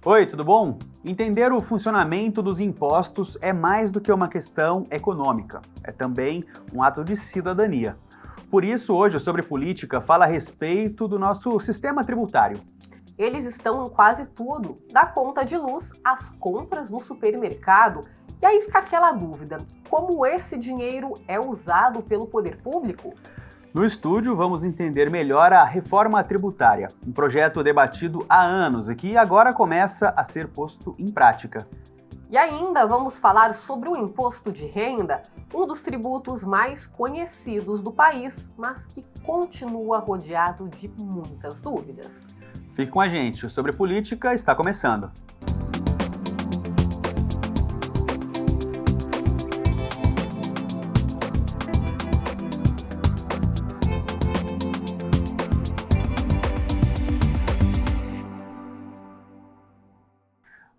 Oi, tudo bom? Entender o funcionamento dos impostos é mais do que uma questão econômica, é também um ato de cidadania. Por isso, hoje o Sobre Política fala a respeito do nosso sistema tributário. Eles estão em quase tudo, da conta de luz às compras no supermercado. E aí fica aquela dúvida, como esse dinheiro é usado pelo poder público? No estúdio, vamos entender melhor a reforma tributária, um projeto debatido há anos e que agora começa a ser posto em prática. E ainda vamos falar sobre o imposto de renda, um dos tributos mais conhecidos do país, mas que continua rodeado de muitas dúvidas. Fique com a gente, o Sobre Política está começando.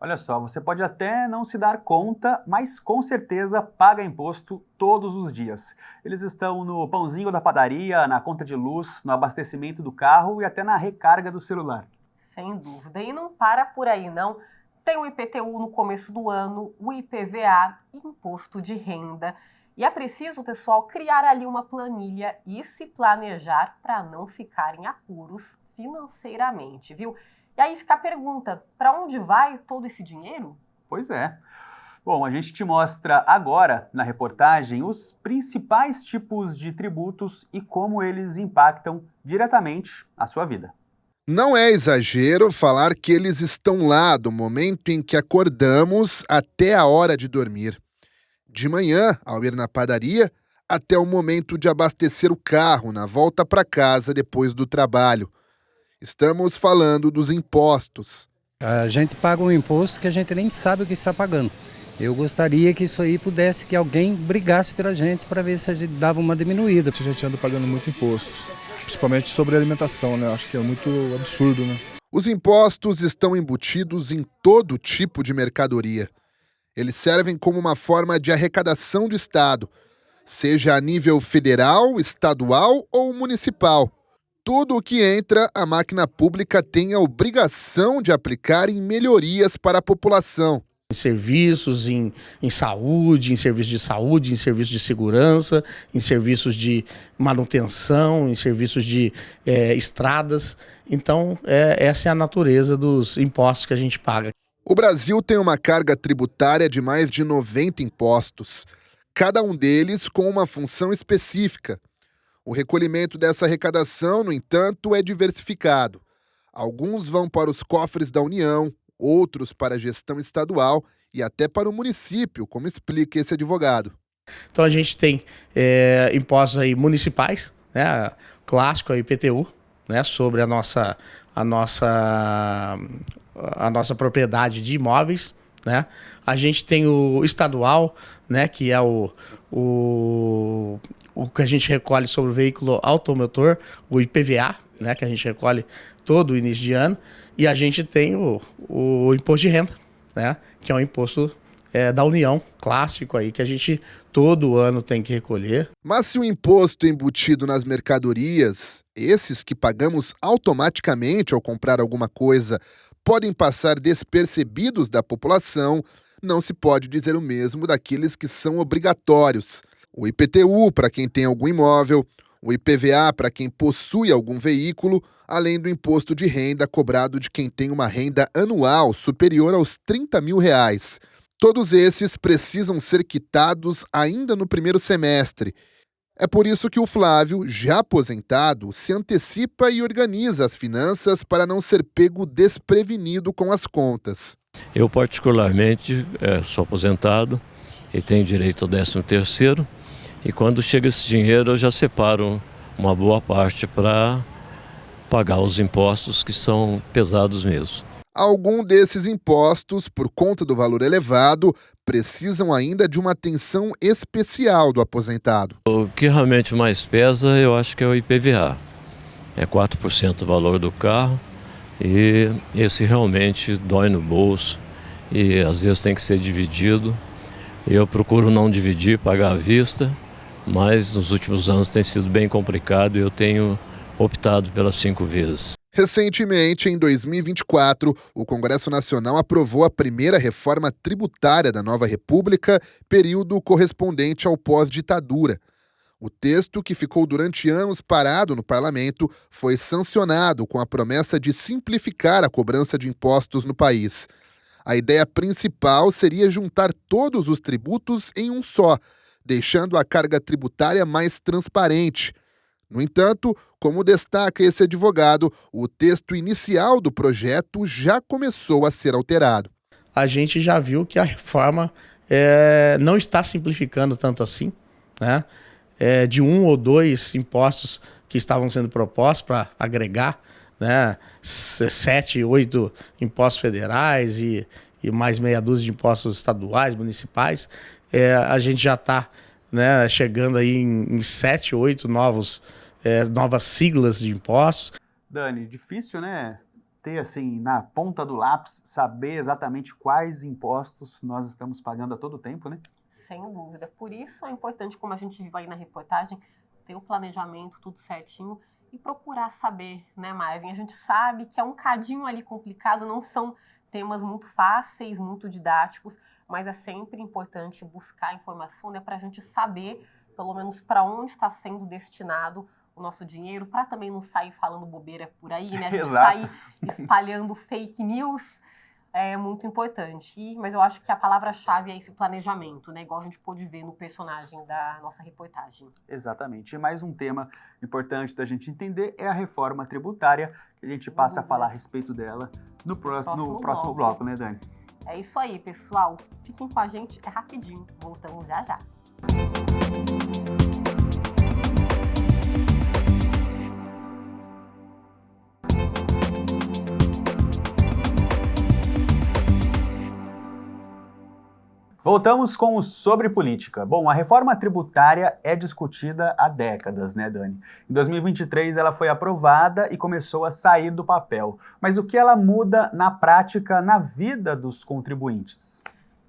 Olha só, você pode até não se dar conta, mas com certeza paga imposto todos os dias. Eles estão no pãozinho da padaria, na conta de luz, no abastecimento do carro e até na recarga do celular. Sem dúvida. E não para por aí, não. Tem o IPTU no começo do ano, o IPVA, imposto de renda. E é preciso, pessoal, criar ali uma planilha e se planejar para não ficar em apuros financeiramente, viu? E aí fica a pergunta, para onde vai todo esse dinheiro? Pois é. Bom, a gente te mostra agora, na reportagem, os principais tipos de tributos e como eles impactam diretamente a sua vida. Não é exagero falar que eles estão lá do momento em que acordamos até a hora de dormir. De manhã, ao ir na padaria, até o momento de abastecer o carro na volta para casa depois do trabalho. Estamos falando dos impostos. A gente paga um imposto que a gente nem sabe o que está pagando. Eu gostaria que isso aí pudesse, que alguém brigasse pela gente para ver se a gente dava uma diminuída. A gente anda pagando muito impostos, principalmente sobre a alimentação, né? Acho que é muito absurdo, né? Os impostos estão embutidos em todo tipo de mercadoria. Eles servem como uma forma de arrecadação do Estado, seja a nível federal, estadual ou municipal. Tudo o que entra, a máquina pública tem a obrigação de aplicar em melhorias para a população. Em serviços, em saúde, em serviços de saúde, em serviços de segurança, em serviços de manutenção, em serviços de estradas. Então, essa é a natureza dos impostos que a gente paga. O Brasil tem uma carga tributária de mais de 90 impostos, cada um deles com uma função específica. O recolhimento dessa arrecadação, no entanto, é diversificado. Alguns vão para os cofres da União, outros para a gestão estadual e até para o município, como explica esse advogado. Então a gente tem impostos aí municipais, né, clássico, a IPTU, né, sobre a nossa propriedade de imóveis, né? A gente tem o estadual, né, que é o que a gente recolhe sobre o veículo automotor, o IPVA, né, que a gente recolhe todo o início de ano, e a gente tem o imposto de renda, né, que é um imposto da União, clássico aí, que a gente todo ano tem que recolher. Mas se o imposto é embutido nas mercadorias, esses que pagamos automaticamente ao comprar alguma coisa podem passar despercebidos da população, não se pode dizer o mesmo daqueles que são obrigatórios. O IPTU para quem tem algum imóvel, o IPVA para quem possui algum veículo, além do imposto de renda cobrado de quem tem uma renda anual superior aos R$30 mil. Todos esses precisam ser quitados ainda no primeiro semestre. É por isso que o Flávio, já aposentado, se antecipa e organiza as finanças para não ser pego desprevenido com as contas. Eu, particularmente, sou aposentado e tenho direito ao 13º, e quando chega esse dinheiro eu já separo uma boa parte para pagar os impostos que são pesados mesmo. Algum desses impostos, por conta do valor elevado, precisam ainda de uma atenção especial do aposentado. O que realmente mais pesa, eu acho que é o IPVA. É 4% do valor do carro e esse realmente dói no bolso e às vezes tem que ser dividido. Eu procuro não dividir, pagar à vista, mas nos últimos anos tem sido bem complicado e eu tenho optado pelas 5 vezes. Recentemente, em 2024, o Congresso Nacional aprovou a primeira reforma tributária da nova República, período correspondente ao pós-ditadura. O texto, que ficou durante anos parado no parlamento, foi sancionado com a promessa de simplificar a cobrança de impostos no país. A ideia principal seria juntar todos os tributos em um só, deixando a carga tributária mais transparente. No entanto, como destaca esse advogado, o texto inicial do projeto já começou a ser alterado. A gente já viu que a reforma não está simplificando tanto assim, né? De 1 ou 2 impostos que estavam sendo propostos para agregar, né? 7, 8 impostos federais e mais meia dúzia de impostos estaduais, municipais. A gente já está, né, chegando aí em 7, 8 novas siglas de impostos. Dani, difícil, né? Ter assim, na ponta do lápis, saber exatamente quais impostos nós estamos pagando a todo tempo, né? Sem dúvida. Por isso é importante, como a gente viu aí na reportagem, ter o planejamento tudo certinho e procurar saber, né, Marvin? A gente sabe que é um cadinho ali complicado, não são temas muito fáceis, muito didáticos, mas é sempre importante buscar informação, né, para a gente saber, pelo menos, para onde está sendo destinado o nosso dinheiro, para também não sair falando bobeira por aí, né? A gente sair espalhando fake news é muito importante. Mas eu acho que a palavra-chave é esse planejamento, né? Igual a gente pôde ver no personagem da nossa reportagem. Exatamente. E mais um tema importante da gente entender é a reforma tributária, que a gente passa a falar a respeito dela no próximo bloco, né, Dani? É isso aí, pessoal. Fiquem com a gente, é rapidinho. Voltamos já já. Voltamos com o Sobre Política. Bom, a reforma tributária é discutida há décadas, né, Dani? Em 2023 ela foi aprovada e começou a sair do papel. Mas o que ela muda na prática, na vida dos contribuintes?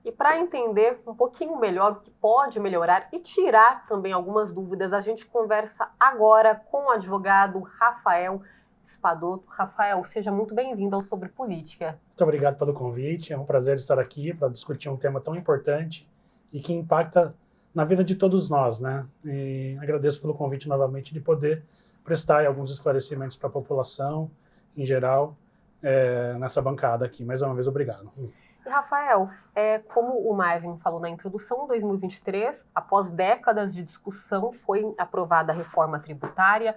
E para entender um pouquinho melhor o que pode melhorar e tirar também algumas dúvidas, a gente conversa agora com o advogado Rafael Spadotto. Rafael, seja muito bem-vindo ao Sobre Política. Muito obrigado pelo convite, é um prazer estar aqui para discutir um tema tão importante e que impacta na vida de todos nós, né? E agradeço pelo convite novamente de poder prestar alguns esclarecimentos para a população em geral nessa bancada aqui. Mais uma vez, obrigado. E Rafael, como o Marvin falou na introdução, em 2023, após décadas de discussão, foi aprovada a reforma tributária,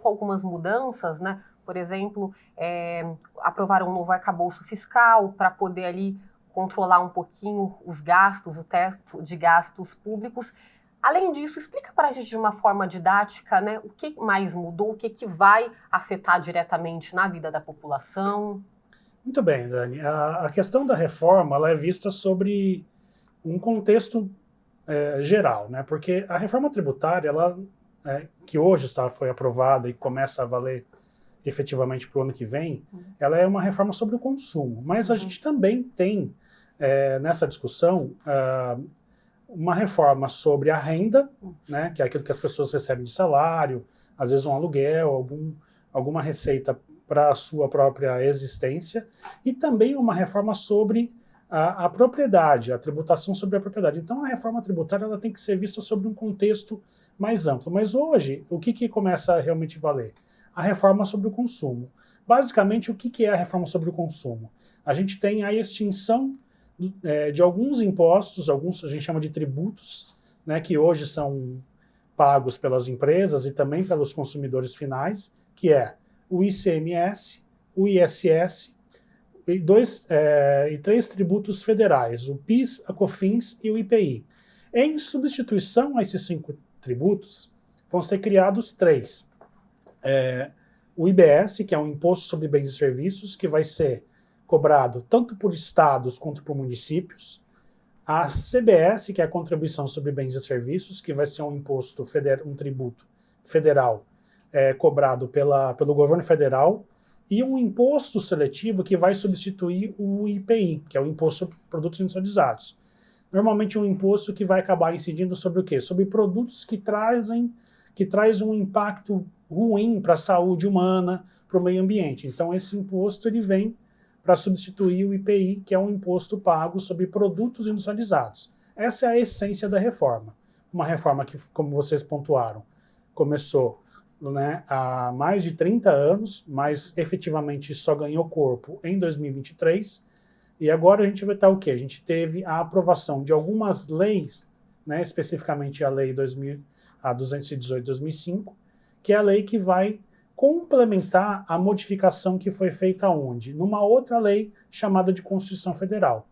com algumas mudanças, né? Por exemplo, aprovaram um novo arcabouço fiscal para poder ali controlar um pouquinho os gastos, o teto de gastos públicos. Além disso, explica para a gente de uma forma didática, né, o que mais mudou, o que vai afetar diretamente na vida da população. Muito bem, Dani. A questão da reforma ela é vista sobre um contexto geral, né? Porque a reforma tributária, ela, que hoje foi aprovada e começa a valer efetivamente para o ano que vem, ela é uma reforma sobre o consumo. Mas a gente também tem, nessa discussão, uma reforma sobre a renda, né? Que é aquilo que as pessoas recebem de salário, às vezes um aluguel, alguma receita para a sua própria existência, e também uma reforma sobre a propriedade, a tributação sobre a propriedade. Então a reforma tributária ela tem que ser vista sobre um contexto mais amplo. Mas hoje, o que começa a realmente valer? A reforma sobre o consumo. Basicamente, o que é a reforma sobre o consumo? A gente tem a extinção de alguns impostos, alguns a gente chama de tributos, né, que hoje são pagos pelas empresas e também pelos consumidores finais, que é o ICMS, o ISS e 3 tributos federais, o PIS, a COFINS e o IPI. Em substituição a esses 5 tributos, vão ser criados 3. O IBS, que é um imposto sobre bens e serviços, que vai ser cobrado tanto por estados quanto por municípios. A CBS, que é a contribuição sobre bens e serviços, que vai ser um imposto um tributo federal cobrado pelo governo federal, e um imposto seletivo que vai substituir o IPI, que é o Imposto sobre Produtos Industrializados. Normalmente um imposto que vai acabar incidindo sobre o quê? Sobre produtos que traz um impacto ruim para a saúde humana, para o meio ambiente. Então esse imposto ele vem para substituir o IPI, que é um imposto pago sobre produtos industrializados. Essa é a essência da reforma. Uma reforma que, como vocês pontuaram, começou, né, há mais de 30 anos, mas efetivamente só ganhou corpo em 2023. E agora a gente vai estar o quê? A gente teve a aprovação de algumas leis, né, especificamente a Lei 218/2005, que é a lei que vai complementar a modificação que foi feita onde? Numa outra lei chamada de Constituição Federal.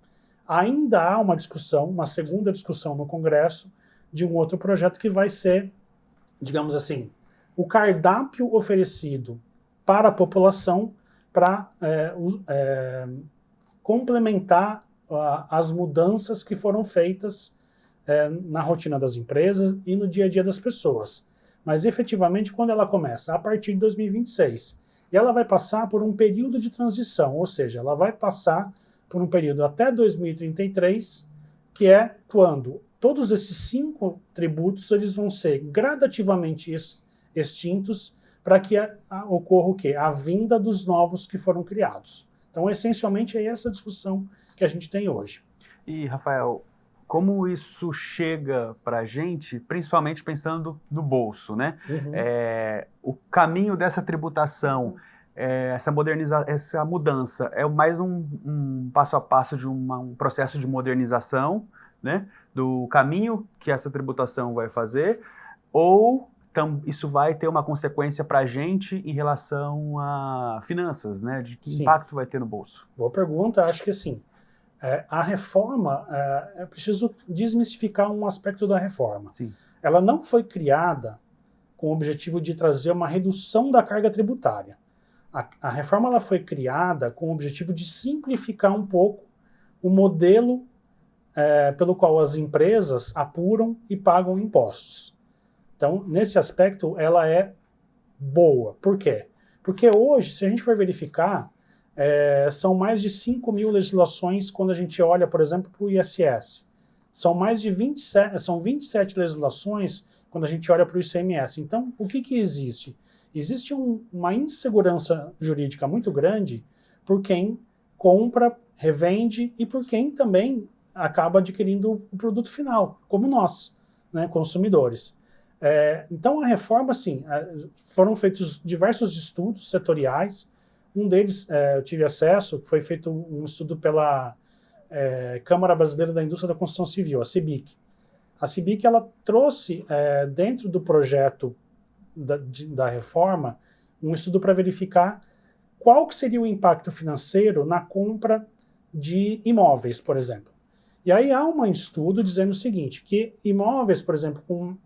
Ainda há uma discussão, uma segunda discussão no Congresso, de um outro projeto que vai ser, digamos assim, o cardápio oferecido para a população para complementar as mudanças que foram feitas na rotina das empresas e no dia a dia das pessoas. Mas efetivamente quando ela começa? A partir de 2026. E ela vai passar por um período de transição, ou seja, ela vai passar por um período até 2033, que é quando todos esses 5 tributos eles vão ser gradativamente extintos para que ocorra o quê? A vinda dos novos que foram criados. Então, essencialmente, é essa discussão que a gente tem hoje. E, Rafael, como isso chega para a gente, principalmente pensando no bolso, né? Uhum. O caminho dessa tributação, essa mudança, é mais um passo a passo de um processo de modernização, né, do caminho que essa tributação vai fazer, ou isso vai ter uma consequência para a gente em relação a finanças, né, de que impacto vai ter no bolso? Boa pergunta, acho que sim. A reforma, é preciso desmistificar um aspecto da reforma. Sim. Ela não foi criada com o objetivo de trazer uma redução da carga tributária. A reforma ela foi criada com o objetivo de simplificar um pouco o modelo pelo qual as empresas apuram e pagam impostos. Então, nesse aspecto, ela é boa. Por quê? Porque hoje, se a gente for verificar, são mais de 5 mil legislações quando a gente olha, por exemplo, para o ISS. São mais de 27 legislações quando a gente olha para o ICMS. Então, o que existe? Existe uma insegurança jurídica muito grande por quem compra, revende e por quem também acaba adquirindo o produto final, como nós, né, consumidores. Então, a reforma, sim, foram feitos diversos estudos setoriais. Um deles eu tive acesso, foi feito um estudo pela Câmara Brasileira da Indústria da Construção Civil, a CBIC. A CBIC ela trouxe, dentro do projeto da reforma, um estudo para verificar qual que seria o impacto financeiro na compra de imóveis, por exemplo. E aí há um estudo dizendo o seguinte, que imóveis, por exemplo, com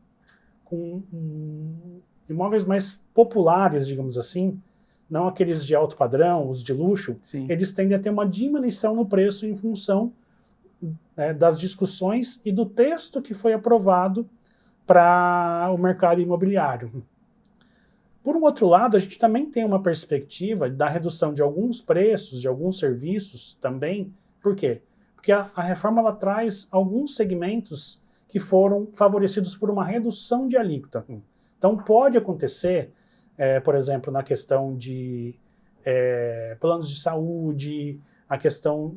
imóveis mais populares, digamos assim, não aqueles de alto padrão, os de luxo, Sim. Eles tendem a ter uma diminuição no preço em função das discussões e do texto que foi aprovado para o mercado imobiliário. Por um outro lado, a gente também tem uma perspectiva da redução de alguns preços, de alguns serviços também. Por quê? Porque a reforma ela traz alguns segmentos que foram favorecidos por uma redução de alíquota. Então pode acontecer, por exemplo, na questão de planos de saúde, a questão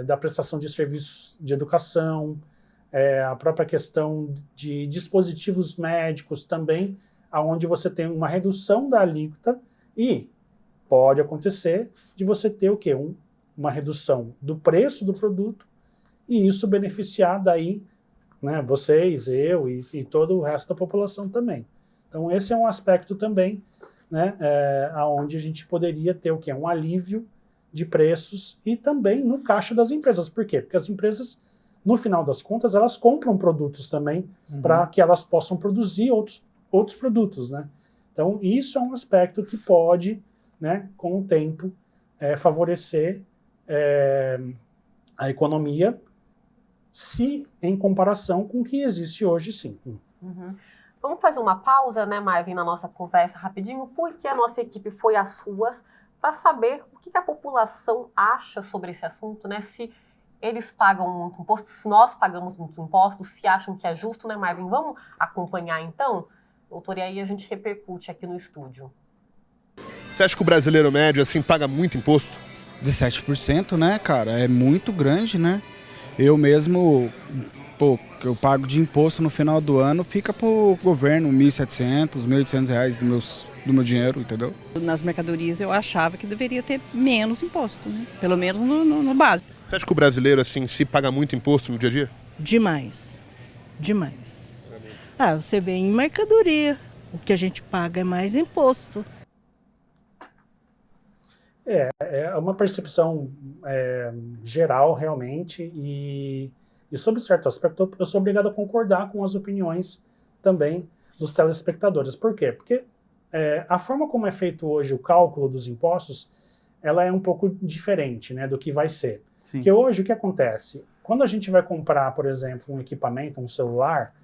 da prestação de serviços de educação, a própria questão de dispositivos médicos também, onde você tem uma redução da alíquota e pode acontecer de você ter o quê? Uma redução do preço do produto e isso beneficiar daí, né, vocês, eu e todo o resto da população também. Então esse é um aspecto também, né, onde a gente poderia ter o quê? Um alívio de preços e também no caixa das empresas. Por quê? Porque as empresas, no final das contas, elas compram produtos também para que elas possam produzir outros produtos, né? Então isso é um aspecto que pode, né, com o tempo, favorecer a economia, se em comparação com o que existe hoje, sim. Uhum. Vamos fazer uma pausa, né, Marvin, na nossa conversa rapidinho, porque a nossa equipe foi às ruas para saber o que a população acha sobre esse assunto, né? Se eles pagam muito imposto, se nós pagamos muitos impostos, se acham que é justo, né, Marvin? Vamos acompanhar, então? Doutor, e aí a gente repercute aqui no estúdio. Você acha que o brasileiro médio, assim, paga muito imposto? 17%, né, cara? É muito grande, né? Eu mesmo, pô, eu pago de imposto no final do ano, fica pro governo R$ 1.700, R$ 1.800 do meu dinheiro, entendeu? Nas mercadorias eu achava que deveria ter menos imposto, né? Pelo menos no básico. Você acha que o brasileiro, assim, se paga muito imposto no dia a dia? Demais. Demais. Você vê em mercadoria. O que a gente paga é mais imposto. É uma percepção geral, realmente, e sob certo aspecto eu sou obrigado a concordar com as opiniões também dos telespectadores. Por quê? Porque a forma como é feito hoje o cálculo dos impostos, ela é um pouco diferente, né, do que vai ser. Sim. Porque hoje o que acontece? Quando a gente vai comprar, por exemplo, um equipamento, um celular,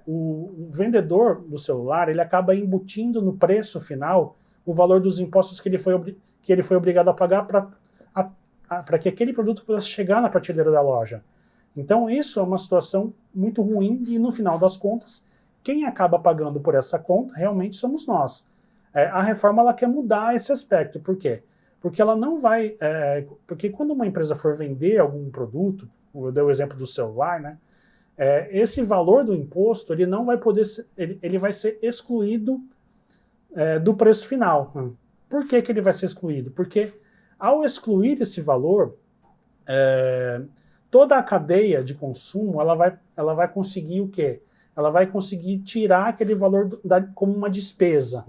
o vendedor do celular ele acaba embutindo no preço final o valor dos impostos que ele foi obrigado a pagar para que aquele produto pudesse chegar na prateleira da loja. Então isso é uma situação muito ruim e no final das contas, quem acaba pagando por essa conta realmente somos nós. A reforma ela quer mudar esse aspecto. Por quê? Porque ela não vai... porque quando uma empresa for vender algum produto, eu dei o exemplo do celular, né? Esse valor do imposto ele não vai poder ele vai ser excluído do preço final. Por que ele vai ser excluído? Porque ao excluir esse valor, toda a cadeia de consumo ela vai conseguir o quê? Ela vai conseguir tirar aquele valor como uma despesa.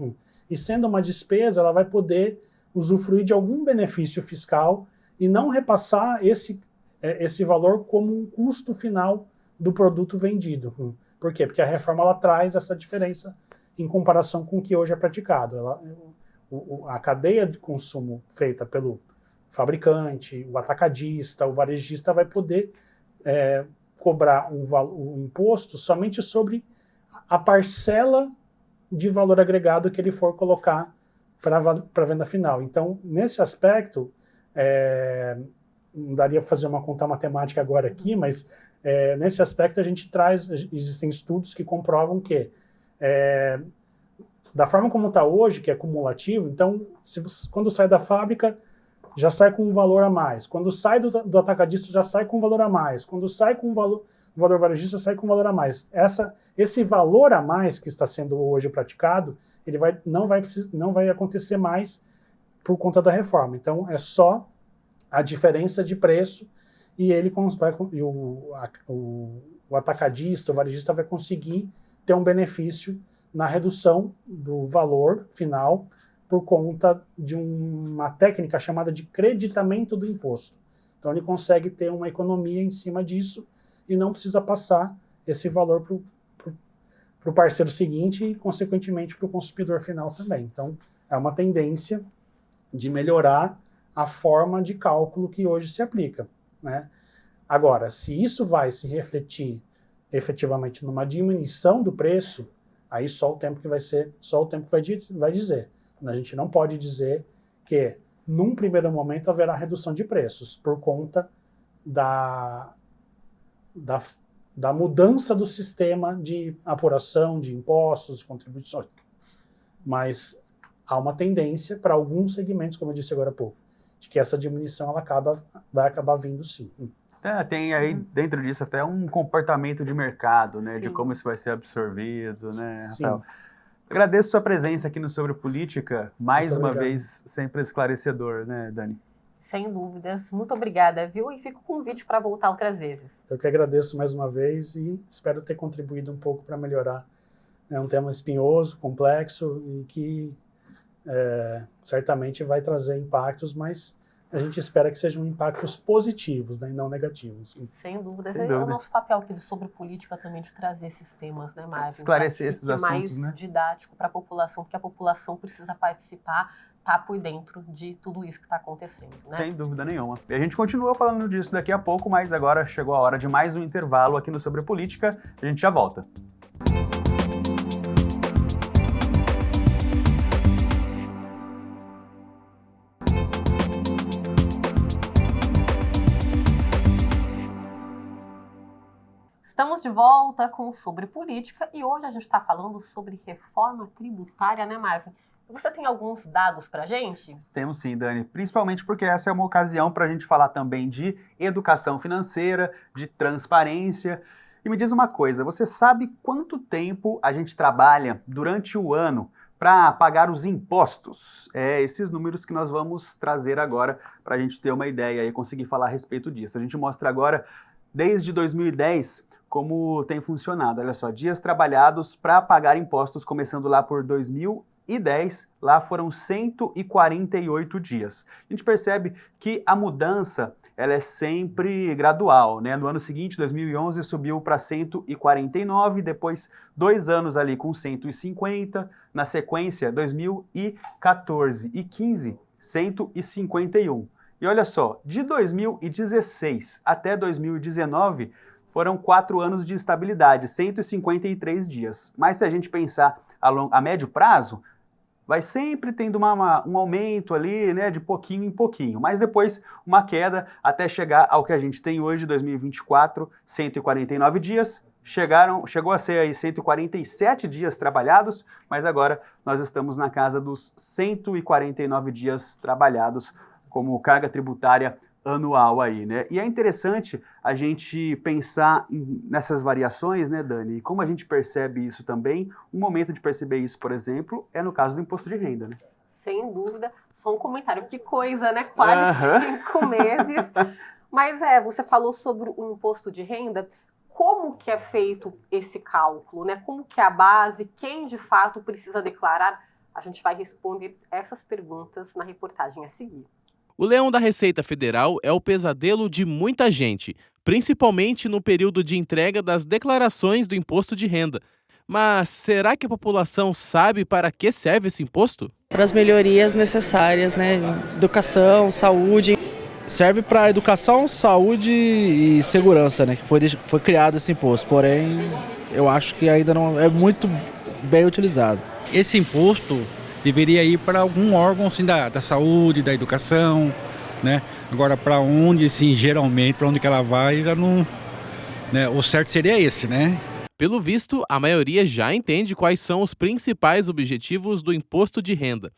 E sendo uma despesa, ela vai poder usufruir de algum benefício fiscal e não repassar esse valor como um custo final do produto vendido. Por quê? Porque a reforma ela traz essa diferença em comparação com o que hoje é praticado. A cadeia de consumo feita pelo fabricante, o atacadista, o varejista vai poder cobrar um imposto somente sobre a parcela de valor agregado que ele for colocar para a venda final. Então, nesse aspecto, não daria para fazer uma conta matemática agora aqui, mas nesse aspecto a gente existem estudos que comprovam que da forma como está hoje, que é cumulativo, então quando sai da fábrica já sai com um valor a mais, quando sai do atacadista já sai com um valor a mais, quando sai com valor varejista sai com um valor a mais. Esse valor a mais que está sendo hoje praticado, ele não vai acontecer mais por conta da reforma. Então é só a diferença de preço e o atacadista, o varejista vai conseguir ter um benefício na redução do valor final por conta de uma técnica chamada de creditamento do imposto. Então ele consegue ter uma economia em cima disso e não precisa passar esse valor para o parceiro seguinte e, consequentemente, para o consumidor final também. Então é uma tendência de melhorar a forma de cálculo que hoje se aplica, né? Agora, se isso vai se refletir efetivamente numa diminuição do preço, aí só o tempo vai dizer. A gente não pode dizer que, num primeiro momento, haverá redução de preços por conta da mudança do sistema de apuração de impostos, contribuições. Mas há uma tendência para alguns segmentos, como eu disse agora há pouco, de que essa diminuição ela vai acabar vindo sim. Tem aí dentro disso até um comportamento de mercado, né? Sim. De como isso vai ser absorvido, né, Sim. Rafael? Agradeço sua presença aqui no Sobre Política, mais Muito uma obrigado. vez, sempre esclarecedor, né, Dani? Sem dúvidas. Muito obrigada, viu? E fica o convite para voltar outras vezes. Eu que agradeço mais uma vez e espero ter contribuído um pouco para melhorar. É um tema espinhoso, complexo e que certamente vai trazer impactos, mas a gente espera que sejam impactos positivos, né, e não negativos. Sem dúvidas. Sem É dúvida. o nosso papel aqui do Sobre Política também de trazer esses temas, né, Mário? Esclarecer Pra que esses fique assuntos, mais né? didático para a população, porque a população precisa participar, tá por dentro de tudo isso que está acontecendo, né? Sem dúvida nenhuma. E a gente continua falando disso daqui a pouco, mas agora chegou a hora de mais um intervalo aqui no Sobre Política. A gente já volta. Estamos de volta com Sobre Política e hoje a gente está falando sobre reforma tributária, né, Marvin? Você tem alguns dados para a gente? Temos sim, Dani, principalmente porque essa é uma ocasião para a gente falar também de educação financeira, de transparência. E me diz uma coisa, você sabe quanto tempo a gente trabalha durante o ano para pagar os impostos? É esses números que nós vamos trazer agora para a gente ter uma ideia e conseguir falar a respeito disso. A gente mostra agora, desde 2010, como tem funcionado. Olha só, dias trabalhados para pagar impostos, começando lá por 2010, lá foram 148 dias. A gente percebe que a mudança ela é sempre gradual, né? No ano seguinte, 2011, subiu para 149, depois 2 anos ali com 150, na sequência, 2014 e 15, 151. E olha só, de 2016 até 2019, foram 4 anos de estabilidade, 153 dias. Mas se a gente pensar a médio prazo, vai sempre tendo um aumento ali, né, de pouquinho em pouquinho, mas depois uma queda até chegar ao que a gente tem hoje, 2024, 149 dias, chegou a ser aí 147 dias trabalhados, mas agora nós estamos na casa dos 149 dias trabalhados como carga tributária anual aí, né? E é interessante a gente pensar nessas variações, né, Dani? E como a gente percebe isso também, um momento de perceber isso, por exemplo, é no caso do imposto de renda, né? Sem dúvida. Só um comentário. Que coisa, né? Quase 5 meses. Mas você falou sobre o imposto de renda. Como que é feito esse cálculo, né? Como que é a base? Quem de fato precisa declarar? A gente vai responder essas perguntas na reportagem a seguir. O leão da Receita Federal é o pesadelo de muita gente, principalmente no período de entrega das declarações do imposto de renda. Mas será que a população sabe para que serve esse imposto? Para as melhorias necessárias, né? Educação, saúde. Serve para educação, saúde e segurança, né? Que foi criado esse imposto. Porém, eu acho que ainda não é muito bem utilizado. Esse imposto deveria ir para algum órgão assim, da saúde, da educação, né? Agora, para onde, assim, geralmente, para onde que ela vai, já não... Né? O certo seria esse, né? Pelo visto, a maioria já entende quais são os principais objetivos do imposto de renda.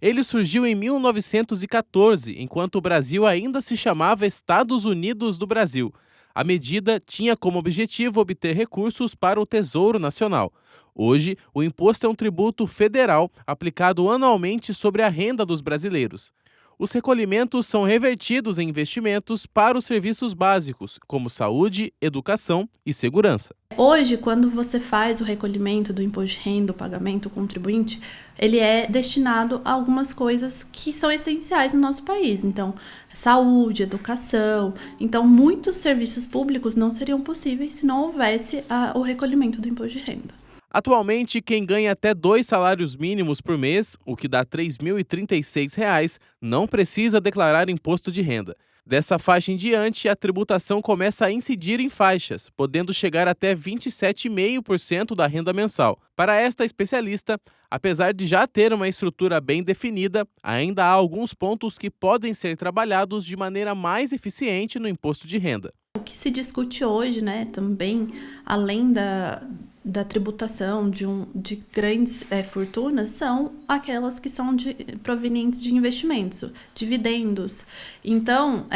Ele surgiu em 1914, enquanto o Brasil ainda se chamava Estados Unidos do Brasil. A medida tinha como objetivo obter recursos para o Tesouro Nacional. Hoje, o imposto é um tributo federal aplicado anualmente sobre a renda dos brasileiros. Os recolhimentos são revertidos em investimentos para os serviços básicos, como saúde, educação e segurança. Hoje, quando você faz o recolhimento do imposto de renda, o pagamento ao contribuinte, ele é destinado a algumas coisas que são essenciais no nosso país. Então, saúde, educação. Então, muitos serviços públicos não seriam possíveis se não houvesse o recolhimento do imposto de renda. Atualmente, quem ganha até 2 salários mínimos por mês, o que dá R$ 3.036, não precisa declarar imposto de renda. Dessa faixa em diante, a tributação começa a incidir em faixas, podendo chegar até 27,5% da renda mensal. Para esta especialista, apesar de já ter uma estrutura bem definida, ainda há alguns pontos que podem ser trabalhados de maneira mais eficiente no imposto de renda. O que se discute hoje, né, também, além da tributação de grandes fortunas, são aquelas que são provenientes de investimentos, dividendos. Então,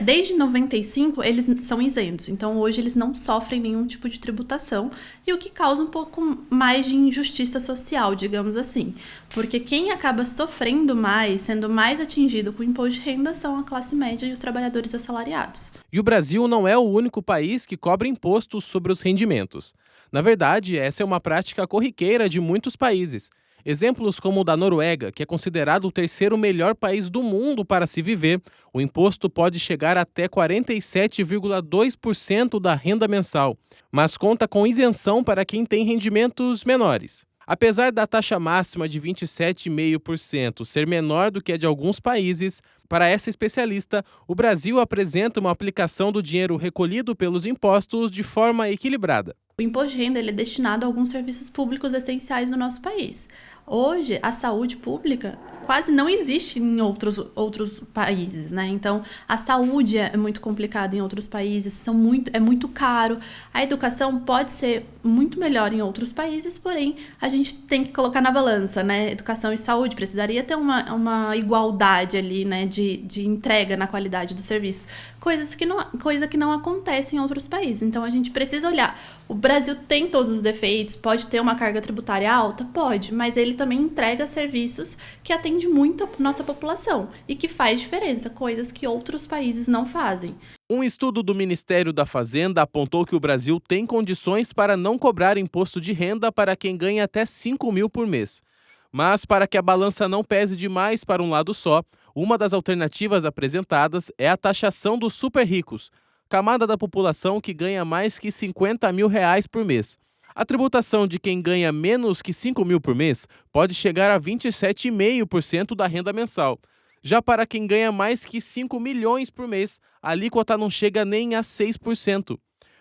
desde 95, eles são isentos. Então, hoje, eles não sofrem nenhum tipo de tributação, e o que causa um pouco mais de injustiça social, digamos assim. Porque quem acaba sofrendo mais, sendo mais atingido com o imposto de renda, são a classe média e os trabalhadores assalariados. E o Brasil não é o único país que cobra impostos sobre os rendimentos. Na verdade, essa é uma prática corriqueira de muitos países. Exemplos como o da Noruega, que é considerado o 3º melhor país do mundo para se viver, o imposto pode chegar até 47,2% da renda mensal, mas conta com isenção para quem tem rendimentos menores. Apesar da taxa máxima de 27,5% ser menor do que a de alguns países, para essa especialista, o Brasil apresenta uma aplicação do dinheiro recolhido pelos impostos de forma equilibrada. O imposto de renda ele é destinado a alguns serviços públicos essenciais no nosso país. Hoje, a saúde pública quase não existe em outros países, né? Então, a saúde é muito complicada em outros países, é muito caro. A educação pode ser muito melhor em outros países, porém, a gente tem que colocar na balança, né? Educação e saúde, precisaria ter uma igualdade ali, né? De entrega na qualidade do serviço. Coisa que não acontece em outros países. Então, a gente precisa olhar. O Brasil tem todos os defeitos, pode ter uma carga tributária alta? Pode, mas ele também entrega serviços que atendem muito a nossa população e que faz diferença, coisas que outros países não fazem. Um estudo do Ministério da Fazenda apontou que o Brasil tem condições para não cobrar imposto de renda para quem ganha até 5 mil por mês. Mas, para que a balança não pese demais para um lado só, uma das alternativas apresentadas é a taxação dos super ricos, camada da população que ganha mais que 50 mil reais por mês. A tributação de quem ganha menos que 5 mil por mês pode chegar a 27,5% da renda mensal. Já para quem ganha mais que 5 milhões por mês, a alíquota não chega nem a 6%.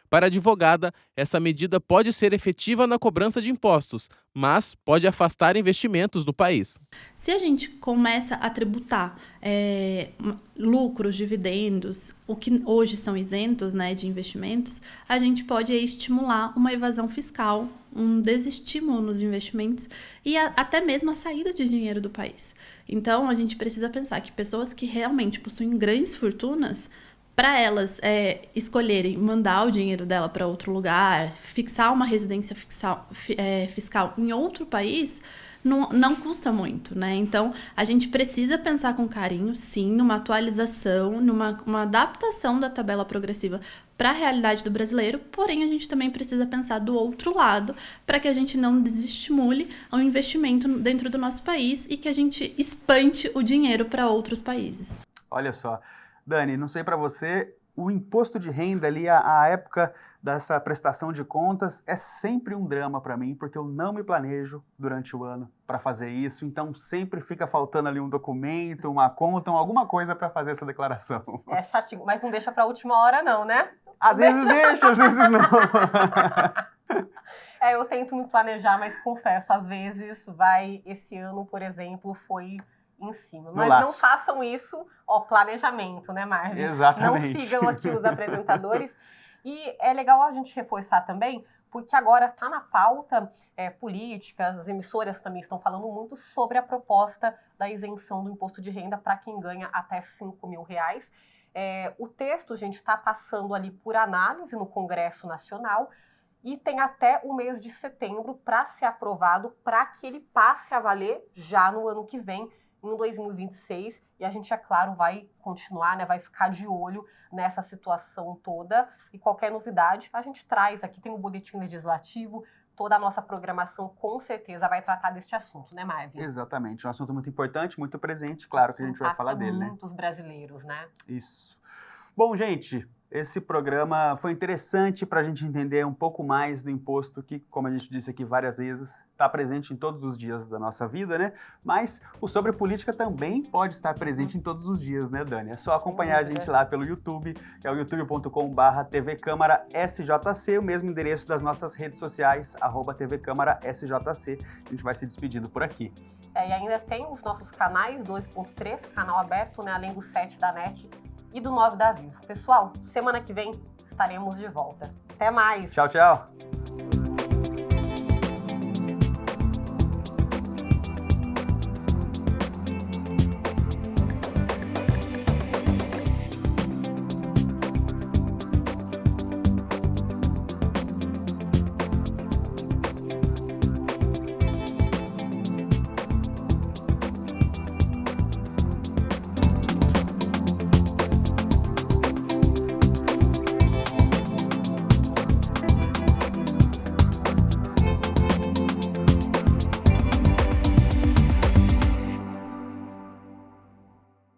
Para a advogada, essa medida pode ser efetiva na cobrança de impostos, mas pode afastar investimentos no país. Se a gente começa a tributar lucros, dividendos, o que hoje são isentos, né, de investimentos, a gente pode estimular uma evasão fiscal, um desestímulo nos investimentos e até mesmo a saída de dinheiro do país. Então, a gente precisa pensar que pessoas que realmente possuem grandes fortunas, para elas escolherem mandar o dinheiro dela para outro lugar, fixar uma residência fiscal em outro país, não custa muito, né? Então, a gente precisa pensar com carinho, sim, numa atualização, numa adaptação da tabela progressiva para a realidade do brasileiro, porém, a gente também precisa pensar do outro lado, para que a gente não desestimule o investimento dentro do nosso país e que a gente espante o dinheiro para outros países. Olha só. Dani, não sei para você, o imposto de renda ali, a época dessa prestação de contas é sempre um drama para mim, porque eu não me planejo durante o ano para fazer isso, então sempre fica faltando ali um documento, uma conta, alguma coisa para fazer essa declaração. É chatinho, mas não deixa para a última hora não, né? Às vezes deixa, às vezes não. Eu tento me planejar, mas confesso, às vezes esse ano, por exemplo, foi em cima. Mas não façam isso, planejamento, né, Marvin? Exatamente. Não sigam aqui os apresentadores. E é legal a gente reforçar também, porque agora está na pauta política, as emissoras também estão falando muito sobre a proposta da isenção do imposto de renda para quem ganha até 5 mil reais. O texto, gente, está passando ali por análise no Congresso Nacional e tem até o mês de setembro para ser aprovado, para que ele passe a valer já no ano que vem, em 2026, e a gente, é claro, vai continuar, né, vai ficar de olho nessa situação toda, e qualquer novidade a gente traz aqui, tem um boletim legislativo, toda a nossa programação com certeza vai tratar deste assunto, né, Marvin? Exatamente, um assunto muito importante, muito presente, claro que a gente vai falar dele, né? Muitos brasileiros, né? Isso. Bom, gente, esse programa foi interessante para a gente entender um pouco mais do imposto que, como a gente disse aqui várias vezes, está presente em todos os dias da nossa vida, né? Mas o Sobre Política também pode estar presente em todos os dias, né, Dani? É só acompanhar a gente lá pelo YouTube, que é o youtube.com/tvcâmara-sjc, o mesmo endereço das nossas redes sociais, @tvcâmara-sjc. A gente vai se despedindo por aqui. E ainda tem os nossos canais, 2.3, canal aberto, né? Além do 7 da NET e do 9 da Vivo. Pessoal, semana que vem estaremos de volta. Até mais! Tchau, tchau!